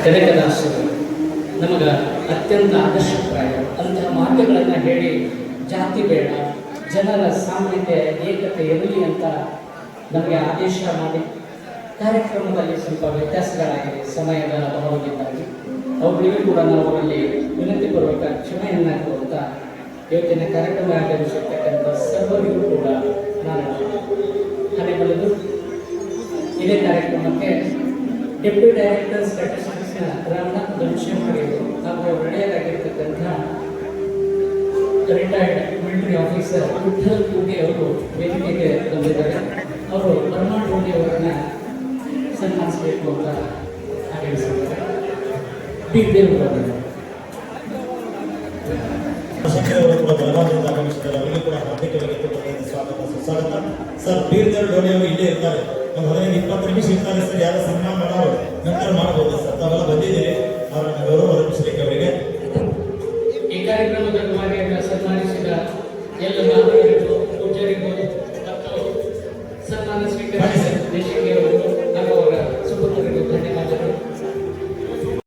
ಕನಕದಾಸರು ನಮಗೆ ಅತ್ಯಂತ ಆದರ್ಶಪ್ರಾಯ. ಅಂತಹ ಮಾತುಗಳನ್ನು ಹೇಳಿ ಜಾತಿ ಬೇಡ, ಜನರ ಸಾಮ್ಯತೆ ಏಕತೆ ಇರಲಿ ಅಂತ ನಮಗೆ ಆದೇಶ ಮಾಡಿ ಕಾರ್ಯಕ್ರಮದಲ್ಲಿ ಸ್ವಲ್ಪ ವ್ಯತ್ಯಾಸಗಳಾಗಿದೆ ಸಮಯದ ಅಭಾವದಿಂದಾಗಿ. ಅವುಗಳಿಗೂ ಕೂಡ ನಾವು ಇಲ್ಲಿ ವಿನಂತಿಪೂರ್ವಕ ಕ್ಷಮೆಯನ್ನು ಕೊಡುತ್ತಾ ಇವತ್ತಿನ ಕಾರ್ಯಕ್ರಮ ಆಗಮಿಸಿರ್ತಕ್ಕಂಥ ಸರ್ವರಿಗೂ ಕೂಡ ನಾನು ಹಣೆ ಬರೆದು ಇದೇ ಕಾರ್ಯಕ್ರಮಕ್ಕೆ ಡೆಪ್ಯೂಟಿ ಡೈರೆಕ್ಟರ್ ಸ್ಟ್ಯಾಟಿಸ್ಟಿಕ್ಸ್ನ ರಾಮನಾಥ್ ಧನುಷ್ಯಮಣಿಯವರು ಹಾಗೂ ಒಳ್ಳೆಯದಾಗಿರ್ತಕ್ಕಂಥ ರಿಟೈರ್ಡ್ ಮಿಲಿಟರಿ ಆಫೀಸರ್ ವಿಠಲ್ ಕೂಗೆ ಅವರು ವೇದಿಕೆಗೆ ಬಂದಿದ್ದಾರೆ. ಅವರು ಬರ್ಮಾಡ್ ರೋಡಿ ಅವರನ್ನ ಸನ್ಮಾನಿಸಬೇಕು ಅಂತ ಆಗಮಿಸಿದ್ದಾರೆ. ಡಿ ದೇವರು ಆಗಮಿಸಿದ್ದಾರೆ. ಅವರಿಗೆ ಕೂಡ ಹಾರ್ದಿಕವಾಗಿ ಸ್ವಾಗತ ಸುಸ್ವಾಗತ. ಸರ್ ಬೀರ್ದೇವ್ ಡೋಳಿ ಅವರು ಇಲ್ಲೇ ಇರ್ತಾರೆ. 15-20 ನಿಮಿಷ ಇರ್ತಾರೆ ಸರ್. ಯಾರು ಸನ್ಮಾನ ಮಾಡೋರು ನಂತರ ಮಾಡಬಹುದು ಸರ್.